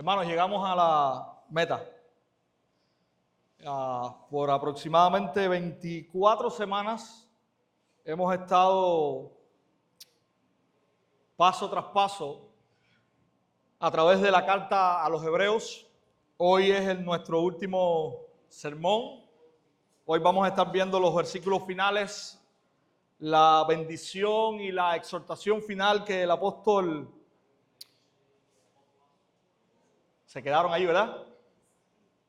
Hermanos, llegamos a la meta. Por aproximadamente 24 semanas hemos estado paso tras paso a través de la carta a los Hebreos. Hoy es nuestro último sermón. Hoy vamos a estar viendo los versículos finales, la bendición y la exhortación final que el apóstol... Se quedaron ahí, ¿verdad?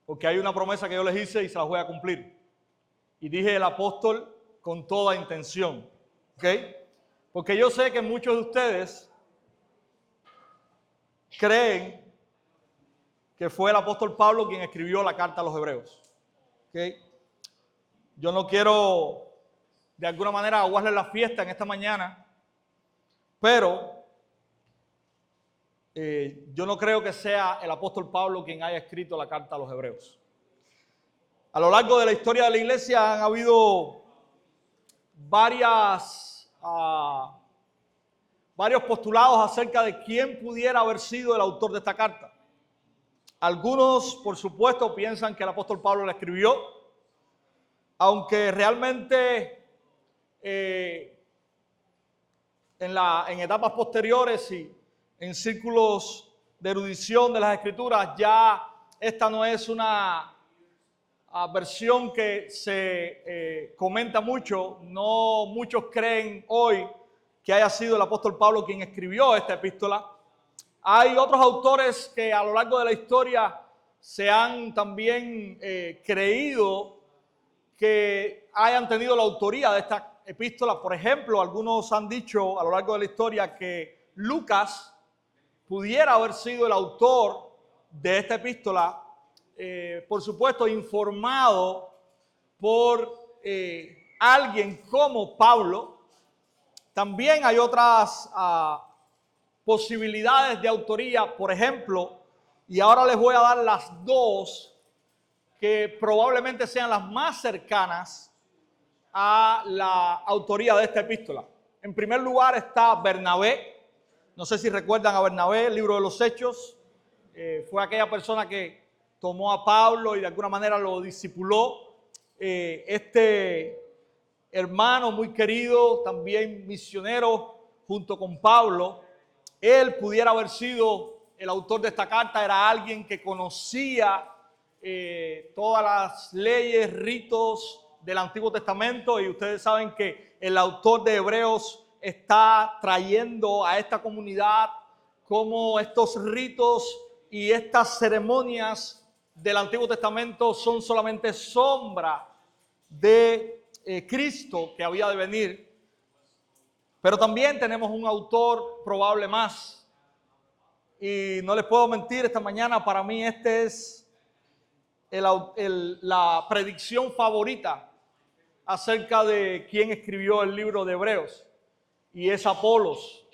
Porque hay una promesa que yo les hice y se las voy a cumplir. Y dije el apóstol con toda intención. ¿Ok? Porque yo sé que muchos de ustedes creen que fue el apóstol Pablo quien escribió la carta a los Hebreos. ¿Ok? Yo no quiero de alguna manera aguarle la fiesta en esta mañana, pero yo no creo que sea el apóstol Pablo quien haya escrito la carta a los Hebreos. A lo largo de la historia de la iglesia han habido varios postulados acerca de quién pudiera haber sido el autor de esta carta. Algunos, por supuesto, piensan que el apóstol Pablo la escribió, aunque realmente en etapas posteriores y en círculos de erudición de las escrituras, ya esta no es una versión que se comenta mucho. No muchos creen hoy que haya sido el apóstol Pablo quien escribió esta epístola. Hay otros autores que a lo largo de la historia se han también creído que hayan tenido la autoría de esta epístola. Por ejemplo, algunos han dicho a lo largo de la historia que Lucas pudiera haber sido el autor de esta epístola, por supuesto, informado por alguien como Pablo. También hay otras posibilidades de autoría, por ejemplo, y ahora les voy a dar las dos que probablemente sean las más cercanas a la autoría de esta epístola. En primer lugar está Bernabé. No sé si recuerdan a Bernabé, el libro de los Hechos. Fue aquella persona que tomó a Pablo y de alguna manera lo discipuló. Este hermano muy querido, también misionero junto con Pablo, él pudiera haber sido el autor de esta carta. Era alguien que conocía todas las leyes, ritos del Antiguo Testamento, y ustedes saben que el autor de Hebreos está trayendo a esta comunidad como estos ritos y estas ceremonias del Antiguo Testamento son solamente sombra de Cristo que había de venir. Pero también tenemos un autor probable más, y no les puedo mentir, esta mañana para mí este es la predicción favorita acerca de quién escribió el libro de Hebreos, y es Apolos.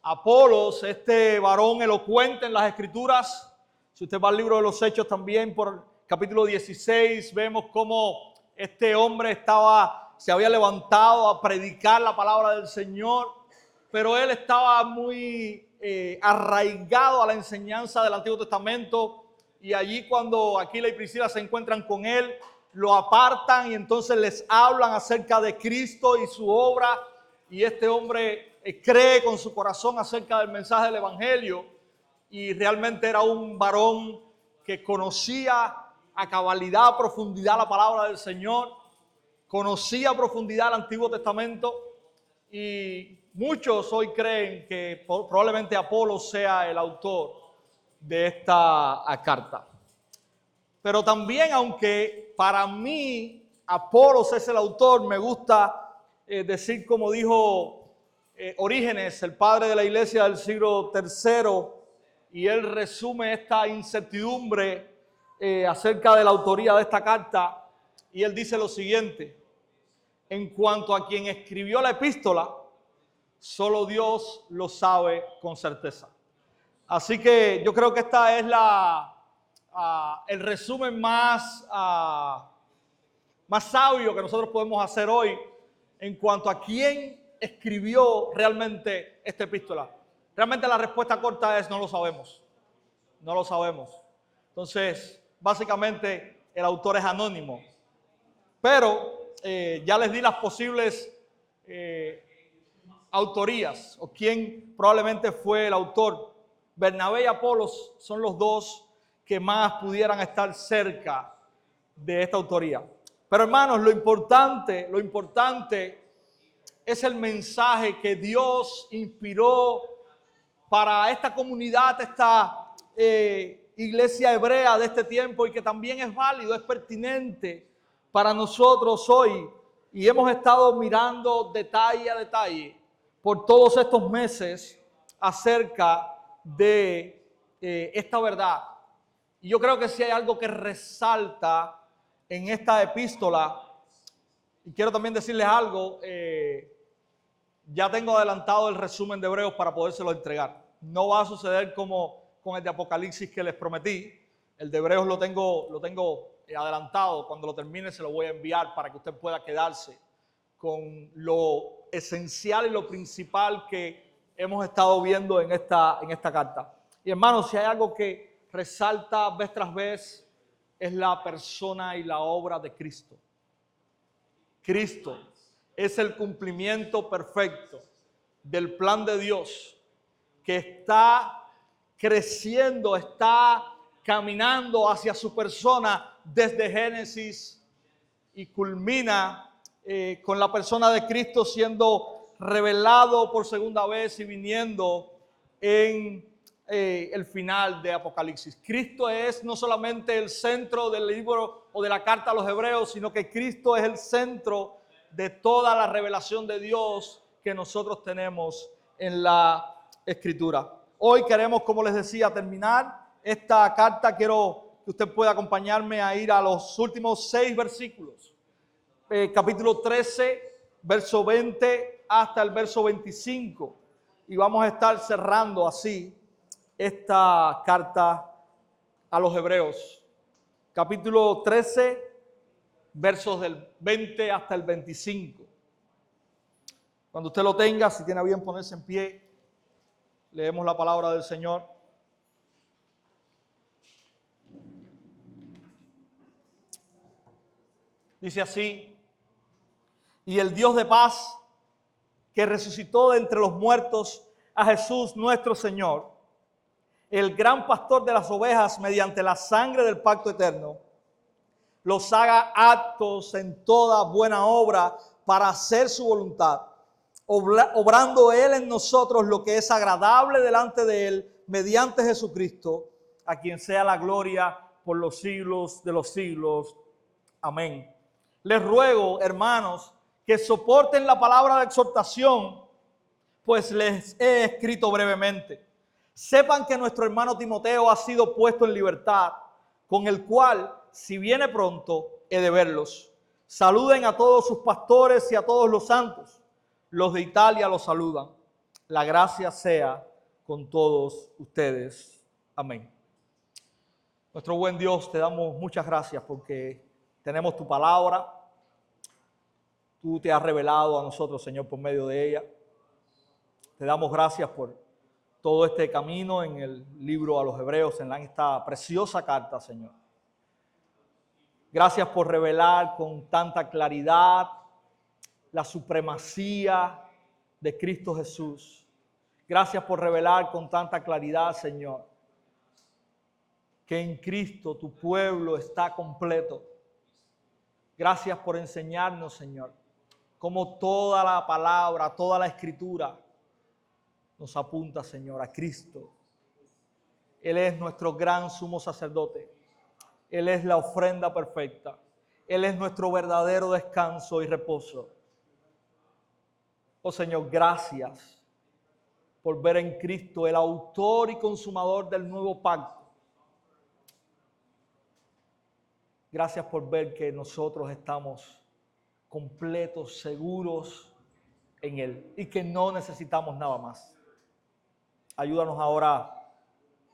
Apolos, este varón elocuente en las escrituras. Si usted va al libro de los Hechos también, por capítulo 16, vemos cómo este hombre se había levantado a predicar la palabra del Señor, pero él estaba muy arraigado a la enseñanza del Antiguo Testamento, y allí cuando Aquila y Priscila se encuentran con él, lo apartan y entonces les hablan acerca de Cristo y su obra, y este hombre cree con su corazón acerca del mensaje del Evangelio, y realmente era un varón que conocía a cabalidad, a profundidad la palabra del Señor, conocía a profundidad el Antiguo Testamento, y muchos hoy creen que probablemente Apolos sea el autor de esta carta. Pero también, aunque para mí Apolos es el autor, me gusta decir como dijo Orígenes, el padre de la iglesia del siglo III, y él resume esta incertidumbre acerca de la autoría de esta carta, y él dice lo siguiente: en cuanto a quien escribió la epístola, solo Dios lo sabe con certeza. Así que yo creo que esta es el resumen más sabio que nosotros podemos hacer hoy en cuanto a quién escribió realmente esta epístola. Realmente la respuesta corta es: no lo sabemos. No lo sabemos. Entonces, básicamente, el autor es anónimo. Pero ya les di las posibles autorías o quién probablemente fue el autor. Bernabé y Apolos son los dos que más pudieran estar cerca de esta autoría. Pero hermanos, lo importante es el mensaje que Dios inspiró para esta comunidad, esta iglesia hebrea de este tiempo, y que también es válido, es pertinente para nosotros hoy. Y hemos estado mirando detalle a detalle por todos estos meses acerca de esta verdad. Y yo creo que si hay algo que resalta en esta epístola, y quiero también decirles algo, ya tengo adelantado el resumen de Hebreos para podérselo entregar. No va a suceder como con el de Apocalipsis que les prometí. El de Hebreos lo tengo adelantado. Cuando lo termine se lo voy a enviar para que usted pueda quedarse con lo esencial y lo principal que hemos estado viendo en esta carta. Y hermanos, si hay algo que resalta vez tras vez, es la persona y la obra de Cristo. Cristo es el cumplimiento perfecto del plan de Dios que está creciendo, está caminando hacia su persona desde Génesis y culmina con la persona de Cristo siendo revelado por segunda vez y viniendo en el final de Apocalipsis. Cristo es no solamente el centro del libro o de la carta a los Hebreos, sino que Cristo es el centro de toda la revelación de Dios que nosotros tenemos en la Escritura. Hoy queremos, como les decía, terminar esta carta. Quiero que usted pueda acompañarme a ir a los últimos 6 versículos. Capítulo 13, verso 20 hasta el verso 25. Y vamos a estar cerrando así esta carta a los Hebreos. Capítulo 13, versos del 20 hasta el 25. Cuando usted lo tenga, si tiene a bien ponerse en pie, leemos la palabra del Señor. Dice así: y el Dios de paz, que resucitó de entre los muertos a Jesús nuestro Señor, el gran pastor de las ovejas, mediante la sangre del pacto eterno, los haga aptos en toda buena obra para hacer su voluntad, obrando Él en nosotros lo que es agradable delante de Él, mediante Jesucristo, a quien sea la gloria por los siglos de los siglos. Amén. Les ruego, hermanos, que soporten la palabra de exhortación, pues les he escrito brevemente. Sepan que nuestro hermano Timoteo ha sido puesto en libertad, con el cual, si viene pronto, he de verlos. Saluden a todos sus pastores y a todos los santos. Los de Italia los saludan. La gracia sea con todos ustedes. Amén. Nuestro buen Dios, te damos muchas gracias porque tenemos tu palabra. Tú te has revelado a nosotros, Señor, por medio de ella. Te damos gracias por todo este camino en el libro a los Hebreos, en esta preciosa carta, Señor. Gracias por revelar con tanta claridad la supremacía de Cristo Jesús. Gracias por revelar con tanta claridad, Señor, que en Cristo tu pueblo está completo. Gracias por enseñarnos, Señor, cómo toda la palabra, toda la escritura nos apunta, Señor, a Cristo. Él es nuestro gran sumo sacerdote. Él es la ofrenda perfecta. Él es nuestro verdadero descanso y reposo. Oh Señor, gracias por ver en Cristo el autor y consumador del nuevo pacto. Gracias por ver que nosotros estamos completos, seguros en Él y que no necesitamos nada más. Ayúdanos ahora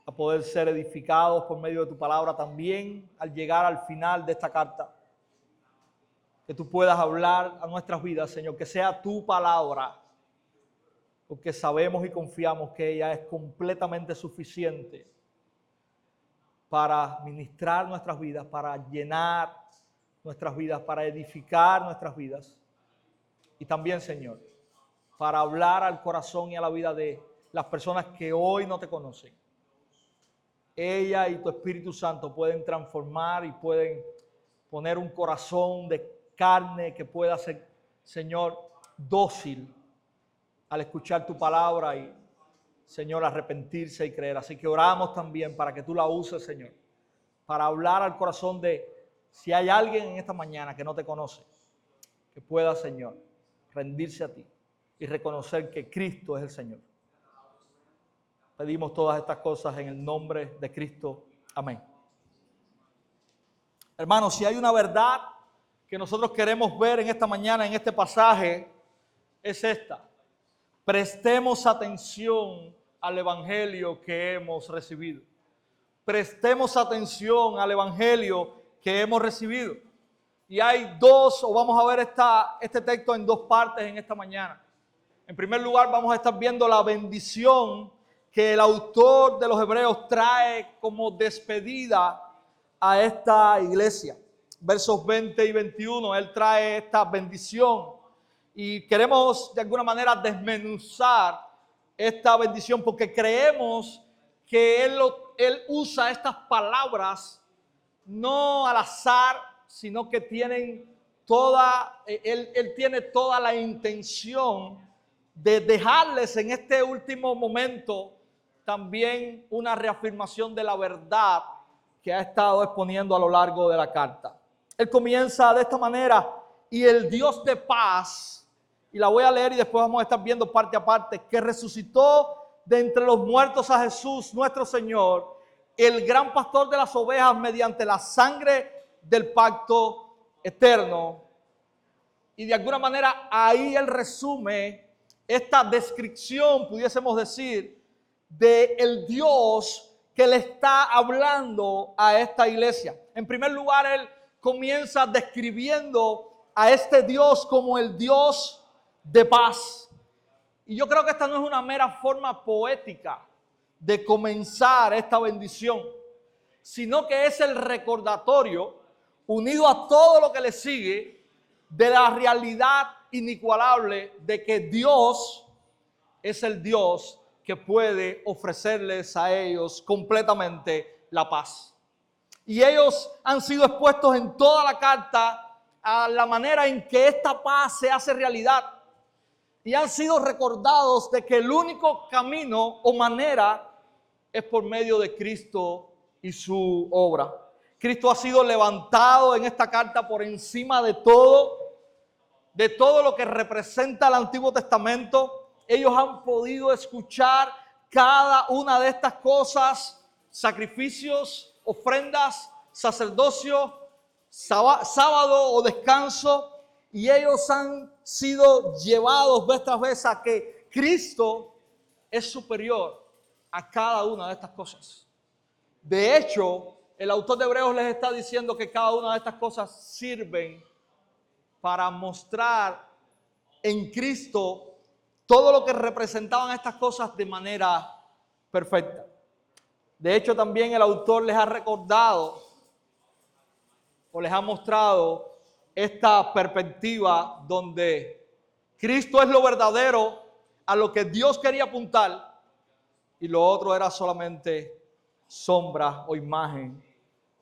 a poder ser edificados por medio de tu palabra también al llegar al final de esta carta. Que tú puedas hablar a nuestras vidas, Señor, que sea tu palabra, porque sabemos y confiamos que ella es completamente suficiente para ministrar nuestras vidas, para llenar nuestras vidas, para edificar nuestras vidas. Y también, Señor, para hablar al corazón y a la vida de las personas que hoy no te conocen. Ella y tu Espíritu Santo pueden transformar y pueden poner un corazón de carne que pueda ser, Señor, dócil al escuchar tu palabra y, Señor, arrepentirse y creer. Así que oramos también para que tú la uses, Señor, para hablar al corazón de si hay alguien en esta mañana que no te conoce, que pueda, Señor, rendirse a ti y reconocer que Cristo es el Señor. Pedimos todas estas cosas en el nombre de Cristo. Amén. Hermanos, si hay una verdad que nosotros queremos ver en esta mañana, en este pasaje, es esta. Prestemos atención al evangelio que hemos recibido. Prestemos atención al evangelio que hemos recibido. Y hay dos, o vamos a ver este texto en dos partes en esta mañana. En primer lugar, vamos a estar viendo la bendición que el autor de los Hebreos trae como despedida a esta iglesia. Versos 20 y 21, él trae esta bendición y queremos de alguna manera desmenuzar esta bendición porque creemos que él usa estas palabras no al azar, sino que tienen él tiene toda la intención de dejarles en este último momento también una reafirmación de la verdad que ha estado exponiendo a lo largo de la carta. Él comienza de esta manera: y el Dios de paz, y la voy a leer y después vamos a estar viendo parte a parte, que resucitó de entre los muertos a Jesús nuestro Señor, el gran pastor de las ovejas, mediante la sangre del pacto eterno. Y de alguna manera ahí él resume esta descripción, pudiésemos decir, de el Dios que le está hablando a esta iglesia. En primer lugar, él comienza describiendo a este Dios como el Dios de paz. Y yo creo que esta no es una mera forma poética de comenzar esta bendición, sino que es el recordatorio, unido a todo lo que le sigue, de la realidad inigualable de que Dios es el Dios que puede ofrecerles a ellos completamente la paz. Y ellos han sido expuestos en toda la carta a la manera en que esta paz se hace realidad. Y han sido recordados de que el único camino o manera es por medio de Cristo y su obra. Cristo ha sido levantado en esta carta por encima de todo lo que representa el Antiguo Testamento. Ellos han podido escuchar cada una de estas cosas: sacrificios, ofrendas, sacerdocio, sábado o descanso. Y ellos han sido llevados vez tras vez a que Cristo es superior a cada una de estas cosas. De hecho, el autor de Hebreos les está diciendo que cada una de estas cosas sirven para mostrar en Cristo todo lo que representaban estas cosas de manera perfecta. De hecho, también el autor les ha recordado o les ha mostrado esta perspectiva donde Cristo es lo verdadero a lo que Dios quería apuntar y lo otro era solamente sombra o imagen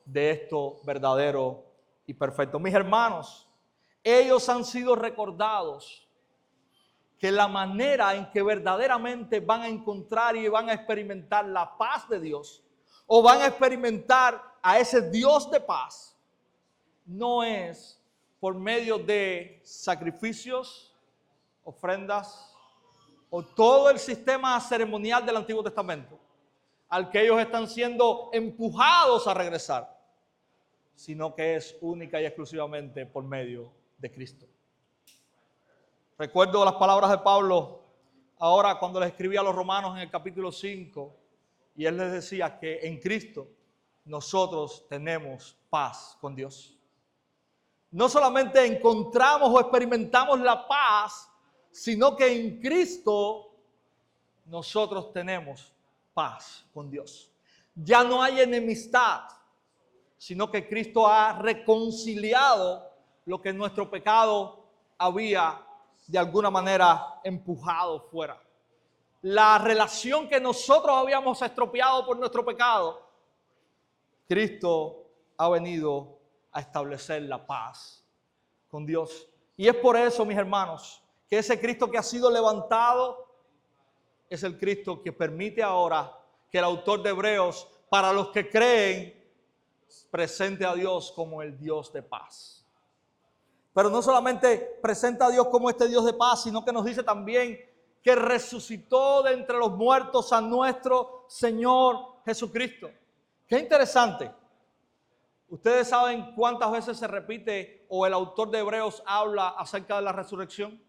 de esto verdadero y perfecto. Mis hermanos, ellos han sido recordados que la manera en que verdaderamente van a encontrar y van a experimentar la paz de Dios o van a experimentar a ese Dios de paz no es por medio de sacrificios, ofrendas o todo el sistema ceremonial del Antiguo Testamento al que ellos están siendo empujados a regresar, sino que es única y exclusivamente por medio de Cristo. Recuerdo las palabras de Pablo ahora cuando les escribía a los romanos en el capítulo 5 y él les decía que en Cristo nosotros tenemos paz con Dios. No solamente encontramos o experimentamos la paz, sino que en Cristo nosotros tenemos paz con Dios. Ya no hay enemistad, sino que Cristo ha reconciliado lo que nuestro pecado había de alguna manera empujado fuera. La relación que nosotros habíamos estropeado por nuestro pecado, Cristo ha venido a establecer la paz con Dios. Y es por eso, mis hermanos, que ese Cristo que ha sido levantado es el Cristo que permite ahora que el autor de Hebreos, para los que creen, presente a Dios como el Dios de paz. Pero no solamente presenta a Dios como este Dios de paz, sino que nos dice también que resucitó de entre los muertos a nuestro Señor Jesucristo. Qué interesante. ¿Ustedes saben cuántas veces se repite o el autor de Hebreos habla acerca de la resurrección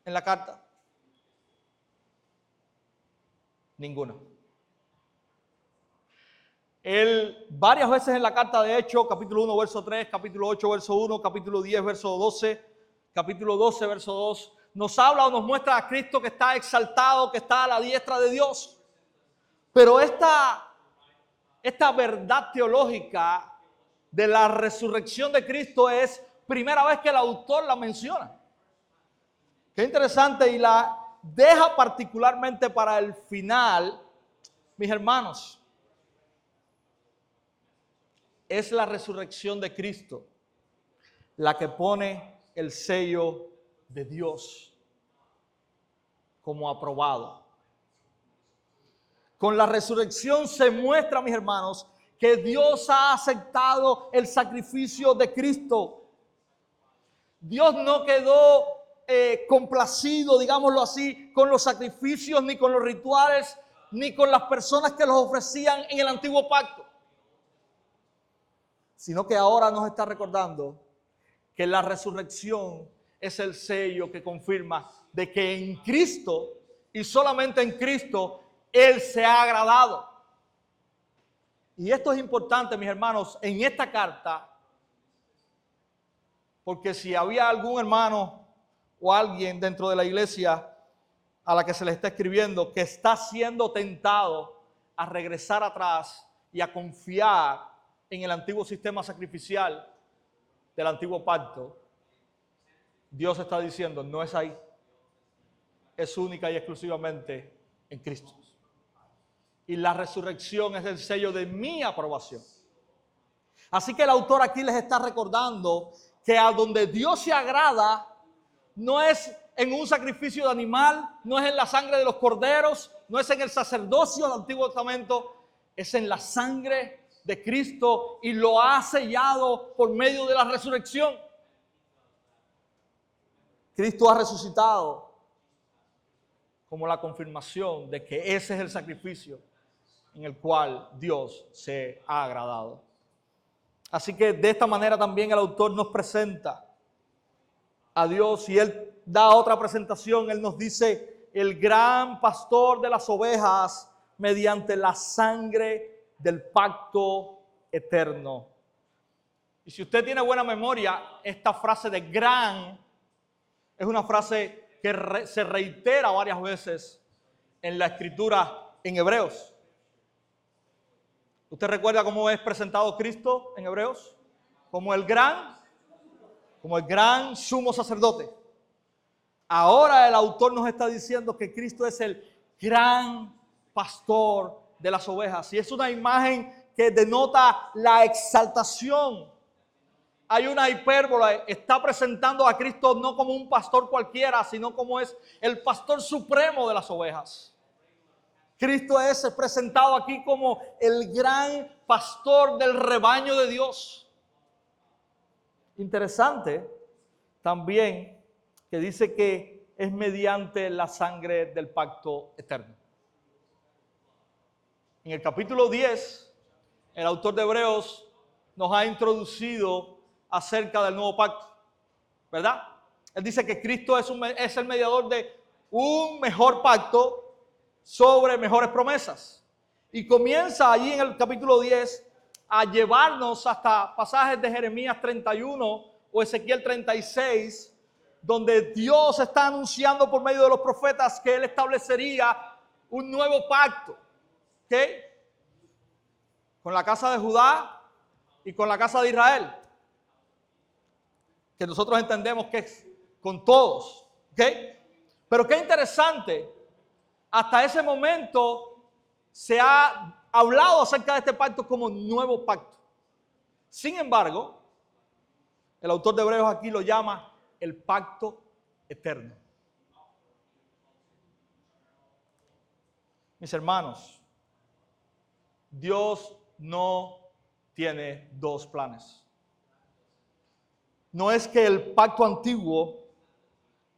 en la carta? Ninguna. Él varias veces en la carta, de hecho, capítulo 1, verso 3, capítulo 8, verso 1, capítulo 10, verso 12, capítulo 12, verso 2, nos habla o nos muestra a Cristo que está exaltado, que está a la diestra de Dios. Pero esta verdad teológica de la resurrección de Cristo es primera vez que el autor la menciona. Qué interesante, y la deja particularmente para el final, mis hermanos. Es la resurrección de Cristo la que pone el sello de Dios como aprobado. Con la resurrección se muestra, mis hermanos, que Dios ha aceptado el sacrificio de Cristo. Dios no quedó complacido, digámoslo así, con los sacrificios, ni con los rituales, ni con las personas que los ofrecían en el antiguo pacto. Sino que ahora nos está recordando que la resurrección es el sello que confirma de que en Cristo y solamente en Cristo Él se ha agradado. Y esto es importante, mis hermanos, en esta carta, porque si había algún hermano o alguien dentro de la iglesia a la que se le está escribiendo que está siendo tentado a regresar atrás y a confiar en el antiguo sistema sacrificial del antiguo pacto, Dios está diciendo, no es ahí, es única y exclusivamente en Cristo. Y la resurrección es el sello de mi aprobación. Así que el autor aquí les está recordando que a donde Dios se agrada no es en un sacrificio de animal, no es en la sangre de los corderos, no es en el sacerdocio del Antiguo Testamento, es en la sangre de Cristo, y lo ha sellado por medio de la resurrección. Cristo ha resucitado como la confirmación de que ese es el sacrificio en el cual Dios se ha agradado. Así que de esta manera también el autor nos presenta a Dios, y él da otra presentación. Él nos dice: el gran pastor de las ovejas, mediante la sangre del pacto eterno. Y si usted tiene buena memoria, esta frase de gran es una frase que se reitera varias veces en la escritura en Hebreos. ¿Usted recuerda cómo es presentado Cristo en Hebreos? Como el gran sumo sacerdote. Ahora el autor nos está diciendo que Cristo es el gran pastor de las ovejas. Y es una imagen que denota la exaltación. Hay una hipérbola. Está presentando a Cristo no como un pastor cualquiera, sino como es el pastor supremo de las ovejas. Cristo es presentado aquí como el gran pastor del rebaño de Dios. Interesante también que dice que es mediante la sangre del pacto eterno. En el capítulo 10, el autor de Hebreos nos ha introducido acerca del nuevo pacto, ¿verdad? Él dice que Cristo es el mediador de un mejor pacto sobre mejores promesas. Y comienza allí en el capítulo 10 a llevarnos hasta pasajes de Jeremías 31 o Ezequiel 36, donde Dios está anunciando por medio de los profetas que Él establecería un nuevo pacto. ¿Okay? con la casa de Judá y con la casa de Israel, que nosotros entendemos que es con todos, ¿ok? Pero qué interesante, hasta ese momento se ha hablado acerca de este pacto como nuevo pacto. Sin embargo, el autor de Hebreos aquí lo llama el pacto eterno. Mis hermanos, Dios no tiene dos planes. No es que el pacto antiguo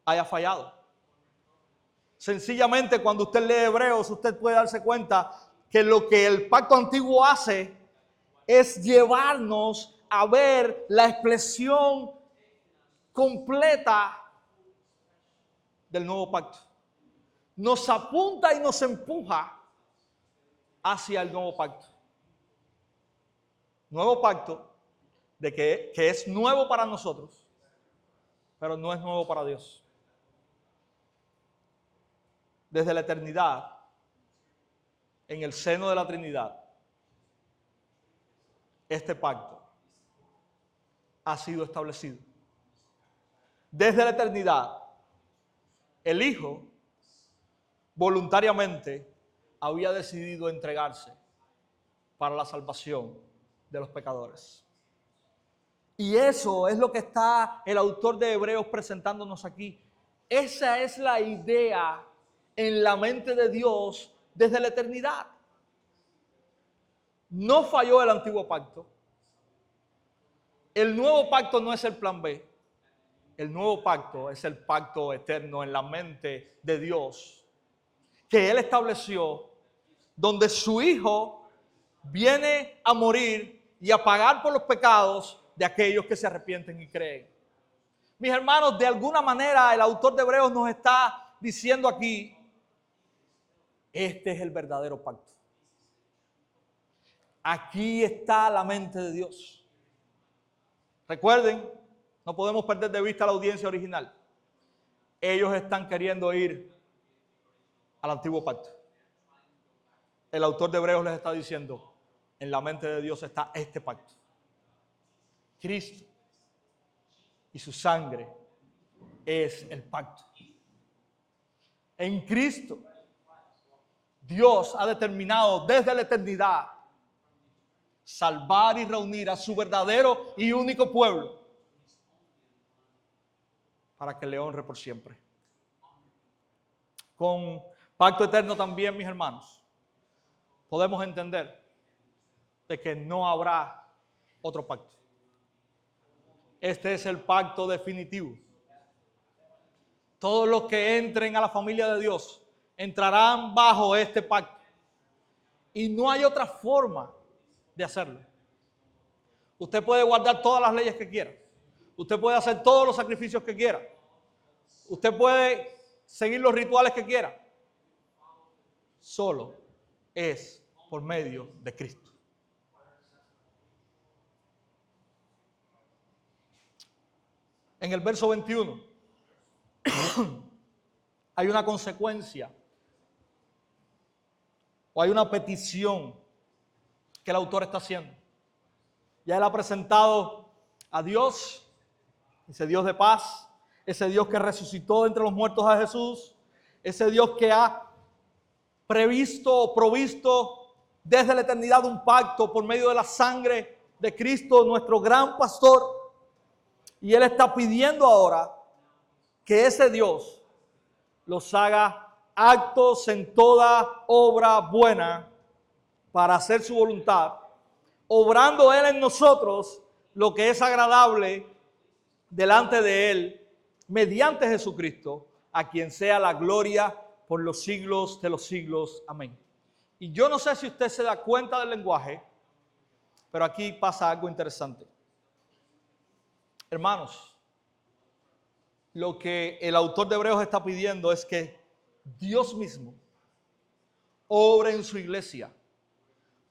haya fallado. Sencillamente, cuando usted lee Hebreos, usted puede darse cuenta que lo que el pacto antiguo hace es llevarnos a ver la expresión completa del nuevo pacto. Nos apunta y nos empuja hacia el nuevo pacto. Nuevo pacto de que es nuevo para nosotros, pero no es nuevo para Dios. Desde la eternidad, en el seno de la Trinidad, este pacto ha sido establecido. Desde la eternidad, el Hijo voluntariamente había decidido entregarse para la salvación de los pecadores. Y eso es lo que está el autor de Hebreos presentándonos aquí. Esa es la idea en la mente de Dios desde la eternidad. No falló el antiguo pacto. El nuevo pacto no es el plan B. El nuevo pacto es el pacto eterno en la mente de Dios, que Él estableció, donde su Hijo viene a morir y a pagar por los pecados de aquellos que se arrepienten y creen. Mis hermanos, de alguna manera el autor de Hebreos nos está diciendo aquí, este es el verdadero pacto. Aquí está la mente de Dios. Recuerden, no podemos perder de vista la audiencia original. Ellos están queriendo ir al antiguo pacto. El autor de Hebreos les está diciendo, en la mente de Dios está este pacto. Cristo y su sangre es el pacto. En Cristo, Dios ha determinado desde la eternidad salvar y reunir a su verdadero y único pueblo para que le honre por siempre. Con pacto eterno también, mis hermanos, podemos entender de que no habrá otro pacto. Este es el pacto definitivo. Todos los que entren a la familia de Dios entrarán bajo este pacto. Y no hay otra forma de hacerlo. Usted puede guardar todas las leyes que quiera. Usted puede hacer todos los sacrificios que quiera. Usted puede seguir los rituales que quiera. Solo es por medio de Cristo. En el verso 21 hay una consecuencia o hay una petición que el autor está haciendo. Ya él ha presentado a Dios, ese Dios de paz, ese Dios que resucitó entre los muertos a Jesús, ese Dios que ha previsto o provisto desde la eternidad un pacto por medio de la sangre de Cristo, nuestro gran pastor. Y Él está pidiendo ahora que ese Dios los haga actos en toda obra buena para hacer su voluntad, obrando Él en nosotros lo que es agradable delante de Él, mediante Jesucristo, a quien sea la gloria por los siglos de los siglos. Amén. Y yo no sé si usted se da cuenta del lenguaje, pero aquí pasa algo interesante. Hermanos, lo que el autor de Hebreos está pidiendo es que Dios mismo obre en su iglesia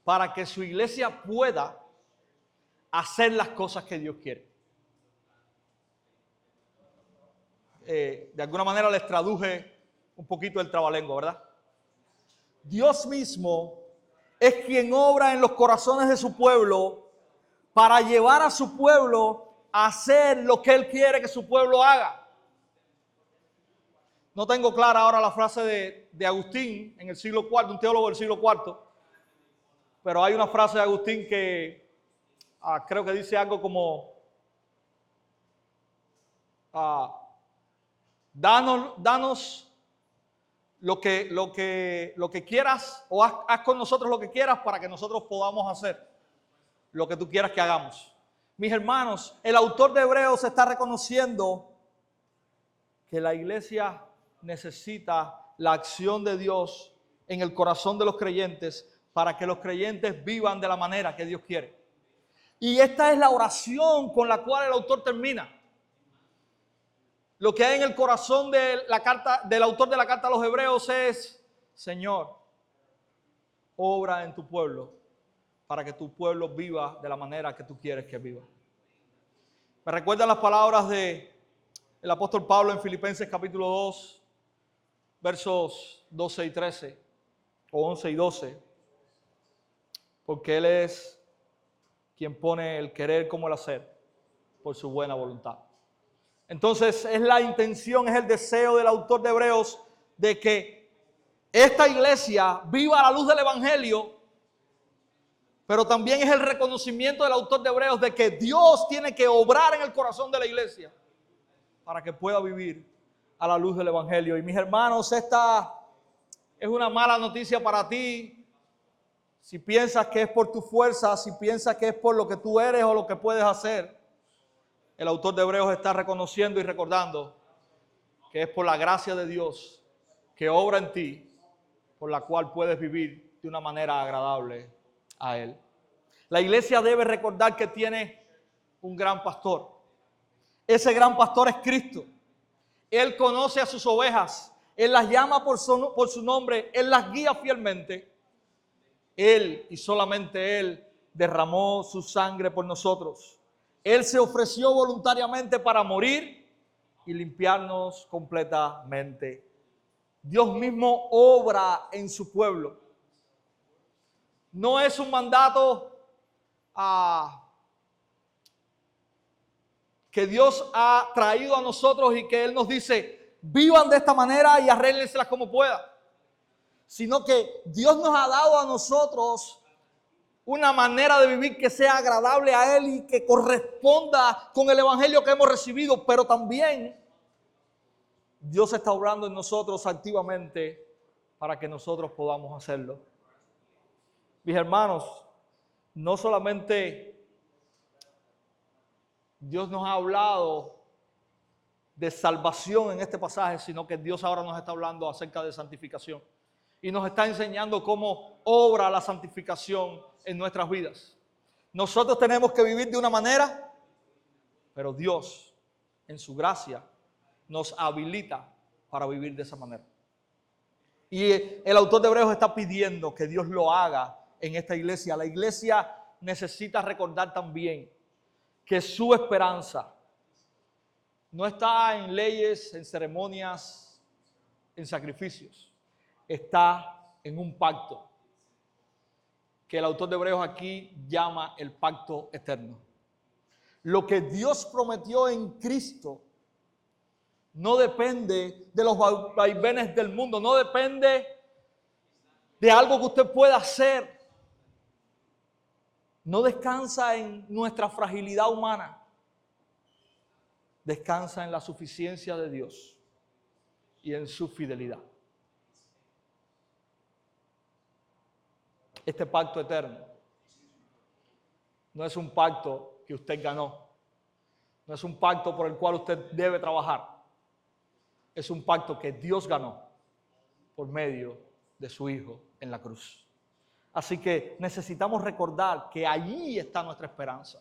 para que su iglesia pueda hacer las cosas que Dios quiere. De alguna manera les traduje un poquito el trabalengua, ¿verdad? Dios mismo es quien obra en los corazones de su pueblo para llevar a su pueblo a hacer lo que Él quiere que su pueblo haga. No tengo clara ahora la frase de Agustín en el siglo IV, un teólogo del siglo IV, pero hay una frase de Agustín que creo que dice algo como, danos lo que quieras, o haz con nosotros lo que quieras para que nosotros podamos hacer lo que tú quieras que hagamos. Mis hermanos, el autor de Hebreos está reconociendo que la iglesia necesita la acción de Dios en el corazón de los creyentes para que los creyentes vivan de la manera que Dios quiere. Y esta es la oración con la cual el autor termina. Lo que hay en el corazón de la carta, del autor de la carta a los Hebreos es: Señor, obra en tu pueblo para que tu pueblo viva de la manera que tú quieres que viva. Me recuerdan las palabras del apóstol Pablo en Filipenses capítulo 2, versos 12 y 13, o 11 y 12, porque Él es quien pone el querer como el hacer por su buena voluntad. Entonces es la intención, es el deseo del autor de Hebreos de que esta iglesia viva a la luz del evangelio, pero también es el reconocimiento del autor de Hebreos de que Dios tiene que obrar en el corazón de la iglesia para que pueda vivir a la luz del evangelio. Y mis hermanos, esta es una mala noticia para ti si piensas que es por tu fuerza, si piensas que es por lo que tú eres o lo que puedes hacer. El autor de Hebreos está reconociendo y recordando que es por la gracia de Dios que obra en ti, por la cual puedes vivir de una manera agradable a Él. La iglesia debe recordar que tiene un gran pastor. Ese gran pastor es Cristo. Él conoce a sus ovejas. Él las llama por su nombre. Él las guía fielmente. Él y solamente Él derramó su sangre por nosotros. Él se ofreció voluntariamente para morir y limpiarnos completamente. Dios mismo obra en su pueblo. No es un mandato que Dios ha traído a nosotros y que Él nos dice: vivan de esta manera y arréglenselas como puedan. Sino que Dios nos ha dado a nosotros una manera de vivir que sea agradable a Él y que corresponda con el evangelio que hemos recibido, pero también Dios está obrando en nosotros activamente para que nosotros podamos hacerlo. Mis hermanos, no solamente Dios nos ha hablado de salvación en este pasaje, sino que Dios ahora nos está hablando acerca de santificación y nos está enseñando cómo obra la santificación en nuestras vidas. Nosotros tenemos que vivir de una manera, pero Dios, en su gracia, nos habilita para vivir de esa manera. Y el autor de Hebreos está pidiendo que Dios lo haga en esta iglesia. La iglesia necesita recordar también que su esperanza no está en leyes, en ceremonias, en sacrificios. Está en un pacto que el autor de Hebreos aquí llama el pacto eterno. Lo que Dios prometió en Cristo no depende de los vaivenes del mundo, no depende de algo que usted pueda hacer. No descansa en nuestra fragilidad humana. Descansa en la suficiencia de Dios y en su fidelidad. Este pacto eterno no es un pacto que usted ganó. No es un pacto por el cual usted debe trabajar. Es un pacto que Dios ganó por medio de su Hijo en la cruz. Así que necesitamos recordar que allí está nuestra esperanza.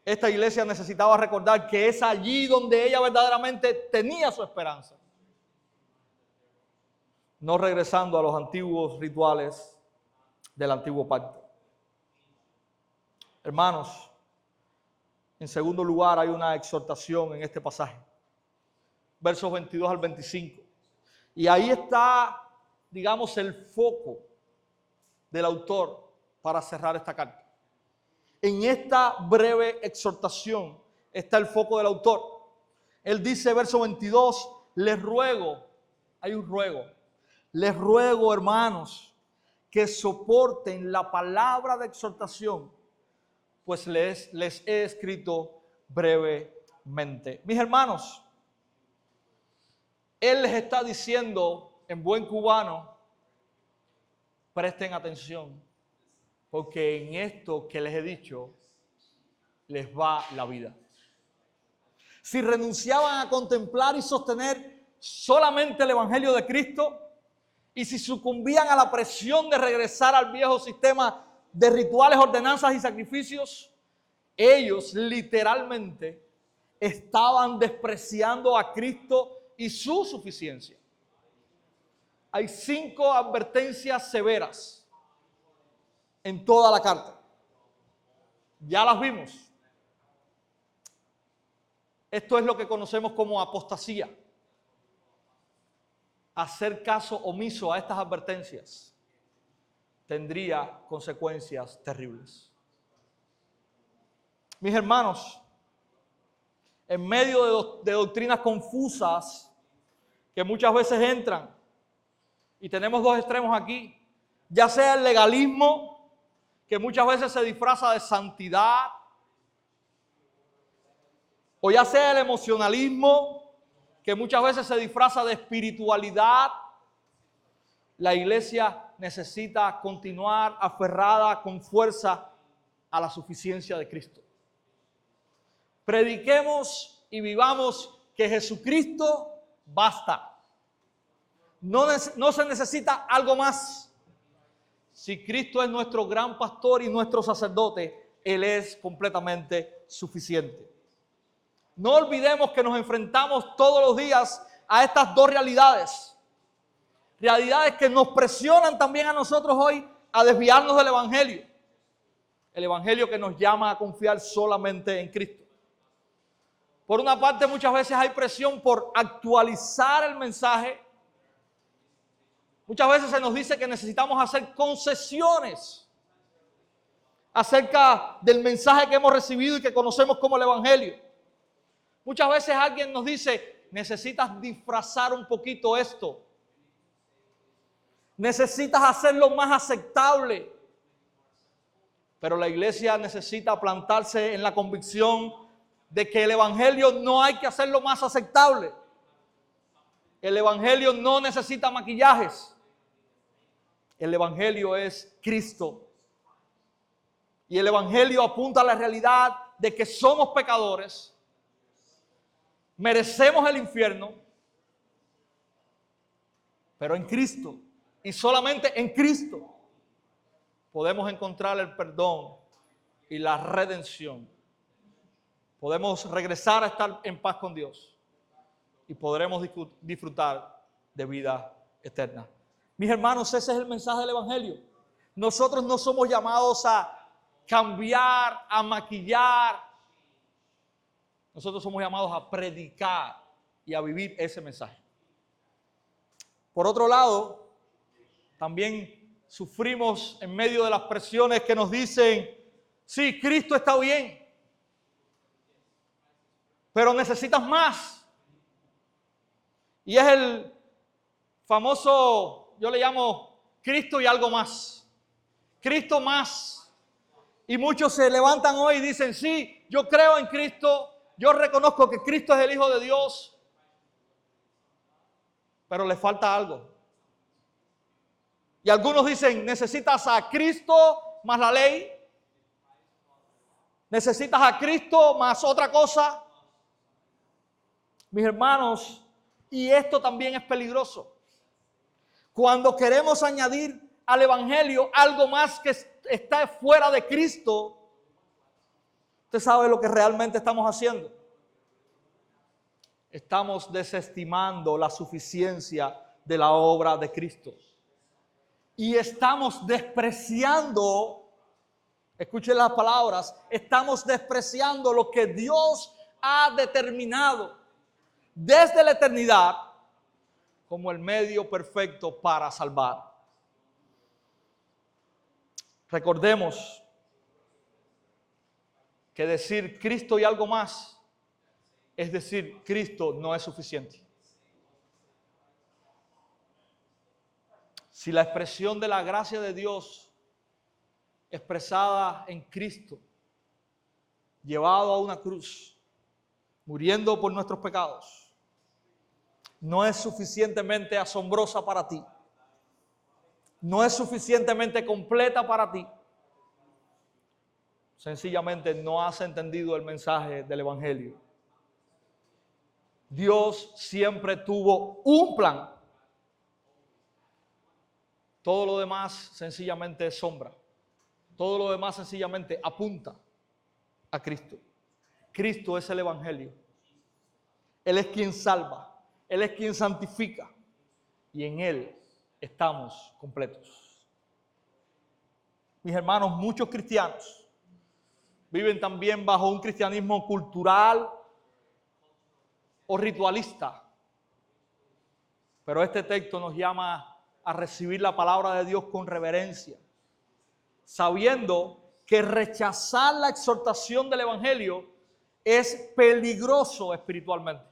Esta iglesia necesitaba recordar que es allí donde ella verdaderamente tenía su esperanza. No regresando a los antiguos rituales del antiguo pacto. Hermanos, en segundo lugar hay una exhortación en este pasaje. Versos 22 al 25. Y ahí está, digamos, el foco del autor para cerrar esta carta. En esta breve exhortación está el foco del autor. Él dice, verso 22, les ruego, hay un ruego, les ruego, hermanos, que soporten la palabra de exhortación, pues les he escrito brevemente. Mis hermanos, él les está diciendo en buen cubano, presten atención, porque en esto que les he dicho, les va la vida. Si renunciaban a contemplar y sostener solamente el Evangelio de Cristo, y si sucumbían a la presión de regresar al viejo sistema de rituales, ordenanzas y sacrificios, ellos literalmente estaban despreciando a Cristo y su suficiencia. Hay 5 advertencias severas en toda la carta. Ya las vimos. Esto es lo que conocemos como apostasía. Hacer caso omiso a estas advertencias tendría consecuencias terribles. Mis hermanos, en medio de doctrinas confusas que muchas veces entran, y tenemos 2 extremos aquí, ya sea el legalismo, que muchas veces se disfraza de santidad, o ya sea el emocionalismo, que muchas veces se disfraza de espiritualidad. La iglesia necesita continuar aferrada con fuerza a la suficiencia de Cristo. Prediquemos y vivamos que Jesucristo basta. No se necesita algo más. Si Cristo es nuestro gran pastor y nuestro sacerdote, Él es completamente suficiente. No olvidemos que nos enfrentamos todos los días a estas 2 realidades. Realidades que nos presionan también a nosotros hoy a desviarnos del Evangelio. El Evangelio que nos llama a confiar solamente en Cristo. Por una parte, muchas veces hay presión por actualizar el mensaje. Muchas veces se nos dice que necesitamos hacer concesiones acerca del mensaje que hemos recibido y que conocemos como el Evangelio. Muchas veces alguien nos dice, necesitas disfrazar un poquito esto. Necesitas hacerlo más aceptable. Pero la iglesia necesita plantarse en la convicción de que el Evangelio no hay que hacerlo más aceptable. El Evangelio no necesita maquillajes. El Evangelio es Cristo. Y el Evangelio apunta a la realidad de que somos pecadores. Merecemos el infierno, pero en Cristo y solamente en Cristo podemos encontrar el perdón y la redención. Podemos regresar a estar en paz con Dios y podremos disfrutar de vida eterna. Mis hermanos, ese es el mensaje del Evangelio. Nosotros no somos llamados a cambiar, a maquillar. Nosotros somos llamados a predicar y a vivir ese mensaje. Por otro lado, también sufrimos en medio de las presiones que nos dicen, sí, Cristo está bien, pero necesitas más. Y es el famoso, yo le llamo Cristo y algo más. Cristo más. Y muchos se levantan hoy y dicen, sí, yo creo en Cristo. Yo reconozco que Cristo es el Hijo de Dios, pero le falta algo. Y algunos dicen, necesitas a Cristo más la ley, necesitas a Cristo más otra cosa. Mis hermanos, y esto también es peligroso. Cuando queremos añadir al Evangelio algo más que está fuera de Cristo, usted sabe lo que realmente estamos haciendo. Estamos desestimando la suficiencia de la obra de Cristo. Y estamos despreciando, escuchen las palabras, estamos despreciando lo que Dios ha determinado desde la eternidad como el medio perfecto para salvar. Recordemos que decir Cristo y algo más es decir Cristo no es suficiente. Si la expresión de la gracia de Dios expresada en Cristo, llevado a una cruz, muriendo por nuestros pecados, no es suficientemente asombrosa para ti, no es suficientemente completa para ti, sencillamente no has entendido el mensaje del Evangelio. Dios siempre tuvo un plan. Todo lo demás sencillamente es sombra. Todo lo demás sencillamente apunta a Cristo. Cristo es el Evangelio. Él es quien salva. Él es quien santifica. Y en Él estamos completos. Mis hermanos, muchos cristianos viven también bajo un cristianismo cultural o ritualista. Pero este texto nos llama a recibir la palabra de Dios con reverencia, sabiendo que rechazar la exhortación del Evangelio es peligroso espiritualmente.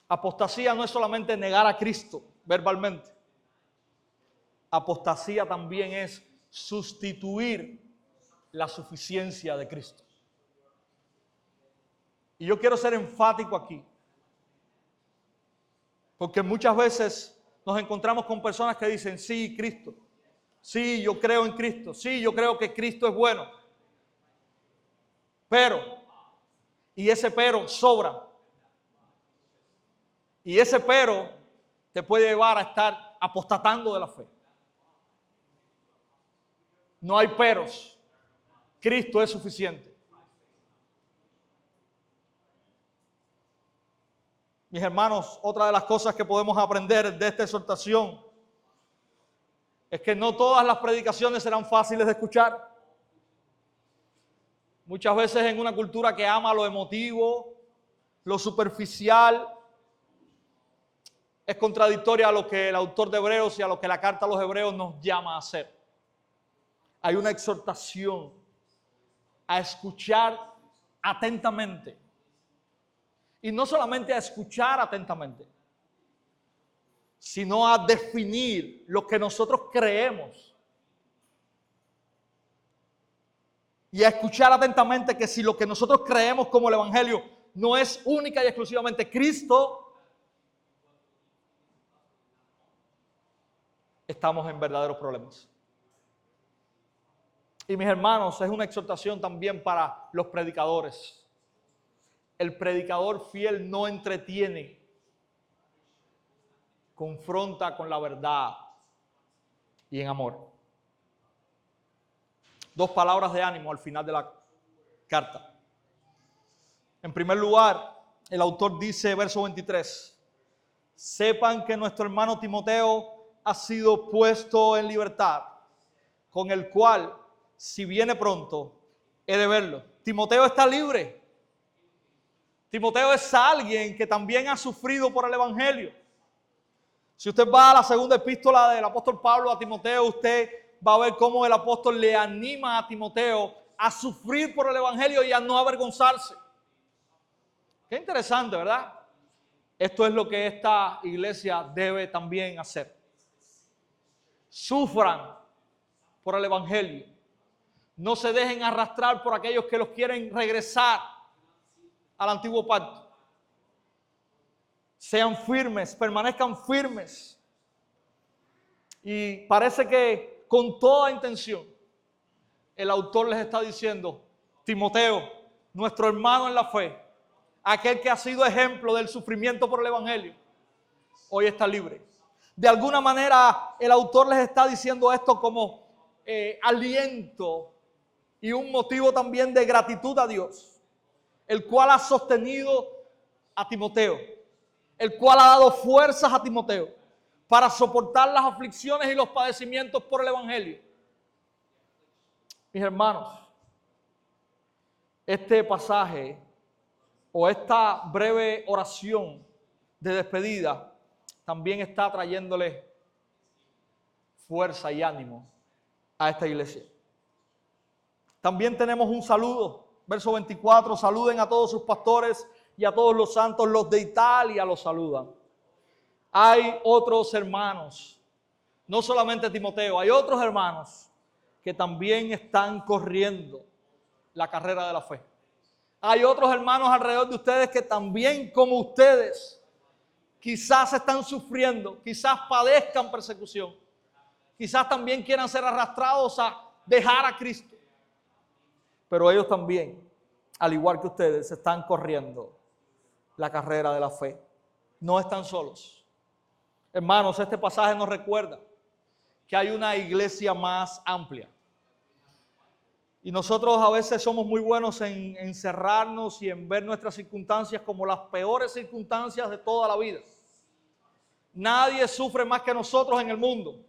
Apostasía no es solamente negar a Cristo verbalmente. Apostasía también es sustituir la suficiencia de Cristo. Y yo quiero ser enfático aquí, porque muchas veces nos encontramos con personas que dicen, sí, Cristo, sí, yo creo en Cristo, sí, yo creo que Cristo es bueno, pero, y ese pero sobra, y ese pero te puede llevar a estar apostatando de la fe. No hay peros, Cristo es suficiente. Mis hermanos, otra de las cosas que podemos aprender de esta exhortación es que no todas las predicaciones serán fáciles de escuchar. Muchas veces en una cultura que ama lo emotivo, lo superficial, es contradictoria a lo que el autor de Hebreos y a lo que la carta a los Hebreos nos llama a hacer. Hay una exhortación a escuchar atentamente. Y no solamente a escuchar atentamente, sino a definir lo que nosotros creemos. Y a escuchar atentamente que si lo que nosotros creemos como el Evangelio no es única y exclusivamente Cristo, estamos en verdaderos problemas. Y mis hermanos, es una exhortación también para los predicadores. El predicador fiel no entretiene, confronta con la verdad y en amor. Dos palabras de ánimo al final de la carta. En primer lugar, el autor dice, verso 23, sepan que nuestro hermano Timoteo ha sido puesto en libertad, con el cual, si viene pronto, he de verlo. Timoteo está libre. Timoteo es alguien que también ha sufrido por el Evangelio. Si usted va a la segunda epístola del apóstol Pablo a Timoteo, usted va a ver cómo el apóstol le anima a Timoteo a sufrir por el Evangelio y a no avergonzarse. Qué interesante, ¿verdad? Esto es lo que esta iglesia debe también hacer. Sufran por el Evangelio. No se dejen arrastrar por aquellos que los quieren regresar al antiguo pacto. Sean firmes, permanezcan firmes. Y parece que con toda intención el autor les está diciendo, Timoteo, nuestro hermano en la fe, aquel que ha sido ejemplo del sufrimiento por el Evangelio, hoy está libre. De alguna manera el autor les está diciendo esto como aliento y un motivo también de gratitud a Dios, el cual ha sostenido a Timoteo, el cual ha dado fuerzas a Timoteo para soportar las aflicciones y los padecimientos por el Evangelio. Mis hermanos, este pasaje o esta breve oración de despedida también está trayéndole fuerza y ánimo a esta iglesia. También tenemos un saludo. Verso 24, saluden a todos sus pastores y a todos los santos. Los de Italia los saludan. Hay otros hermanos, no solamente Timoteo, hay otros hermanos que también están corriendo la carrera de la fe. Hay otros hermanos alrededor de ustedes que también, como ustedes, quizás están sufriendo, quizás padezcan persecución, quizás también quieran ser arrastrados a dejar a Cristo. Pero ellos también, al igual que ustedes, están corriendo la carrera de la fe. No están solos. Hermanos, este pasaje nos recuerda que hay una iglesia más amplia. Y nosotros a veces somos muy buenos en encerrarnos y en ver nuestras circunstancias como las peores circunstancias de toda la vida. Nadie sufre más que nosotros en el mundo.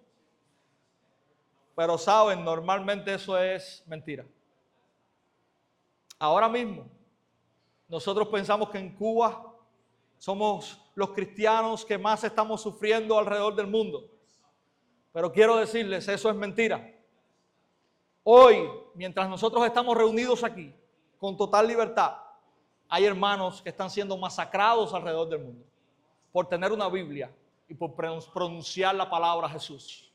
Pero saben, normalmente eso es mentira. Ahora mismo, nosotros pensamos que en Cuba somos los cristianos que más estamos sufriendo alrededor del mundo. Pero quiero decirles, eso es mentira. Hoy, mientras nosotros estamos reunidos aquí, con total libertad, hay hermanos que están siendo masacrados alrededor del mundo por tener una Biblia y por pronunciar la palabra Jesús.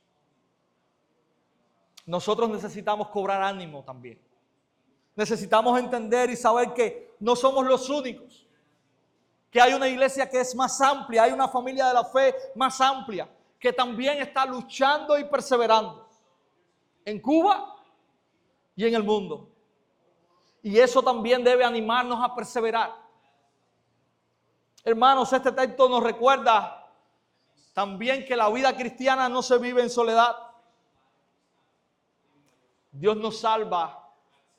Nosotros necesitamos cobrar ánimo también. Necesitamos entender y saber que no somos los únicos, que hay una iglesia que es más amplia, hay una familia de la fe más amplia, que también está luchando y perseverando en Cuba y en el mundo. Y eso también debe animarnos a perseverar. Hermanos, este texto nos recuerda también que la vida cristiana no se vive en soledad. Dios nos salva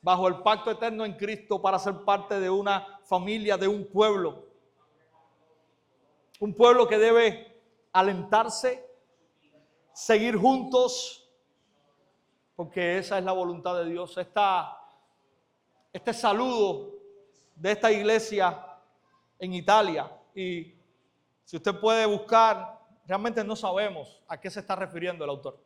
bajo el pacto eterno en Cristo para ser parte de una familia, de un pueblo. Un pueblo que debe alentarse, seguir juntos, porque esa es la voluntad de Dios. Este saludo de esta iglesia en Italia, y si usted puede buscar, realmente no sabemos a qué se está refiriendo el autor,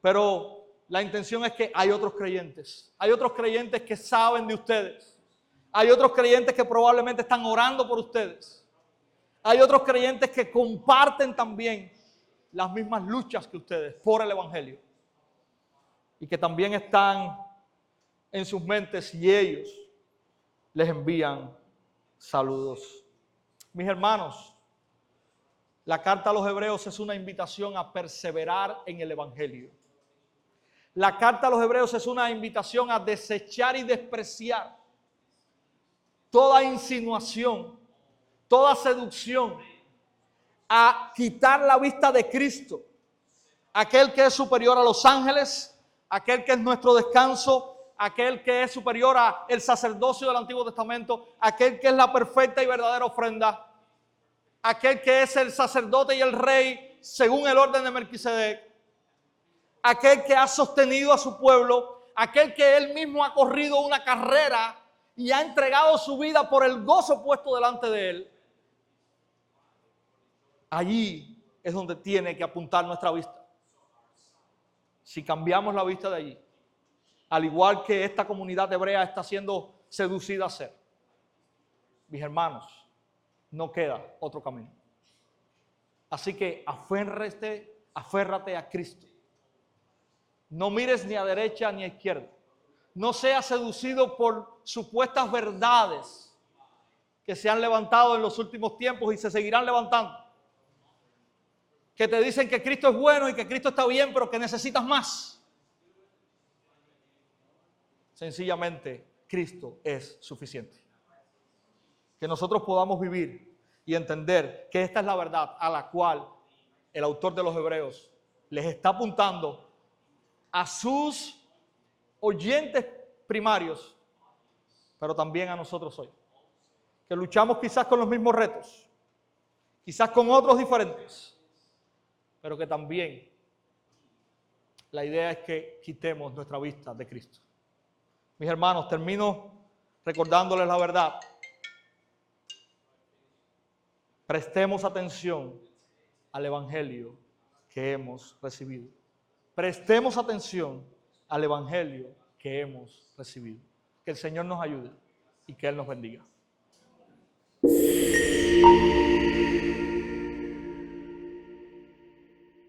pero la intención es que hay otros creyentes que saben de ustedes, hay otros creyentes que probablemente están orando por ustedes, hay otros creyentes que comparten también las mismas luchas que ustedes por el evangelio y que también están en sus mentes y ellos les envían saludos. Mis hermanos, la carta a los Hebreos es una invitación a perseverar en el evangelio. La carta a los Hebreos es una invitación a desechar y despreciar toda insinuación, toda seducción, a quitar la vista de Cristo, aquel que es superior a los ángeles, aquel que es nuestro descanso, aquel que es superior al sacerdocio del Antiguo Testamento, aquel que es la perfecta y verdadera ofrenda, aquel que es el sacerdote y el rey según el orden de Melquisedec, aquel que ha sostenido a su pueblo, aquel que él mismo ha corrido una carrera y ha entregado su vida por el gozo puesto delante de él. Allí es donde tiene que apuntar nuestra vista. Si cambiamos la vista de allí, al igual que esta comunidad hebrea está siendo seducida a ser, mis hermanos, no queda otro camino. Así que aférrate a Cristo. No mires ni a derecha ni a izquierda. No seas seducido por supuestas verdades que se han levantado en los últimos tiempos y se seguirán levantando. Que te dicen que Cristo es bueno y que Cristo está bien, pero que necesitas más. Sencillamente, Cristo es suficiente. Que nosotros podamos vivir y entender que esta es la verdad a la cual el autor de los Hebreos les está apuntando a sus oyentes primarios, pero también a nosotros hoy. Que luchamos quizás con los mismos retos, quizás con otros diferentes, pero que también la idea es que quitemos nuestra vista de Cristo. Mis hermanos, termino recordándoles la verdad. Prestemos atención al evangelio que hemos recibido. Prestemos atención al evangelio que hemos recibido. Que el Señor nos ayude y que Él nos bendiga.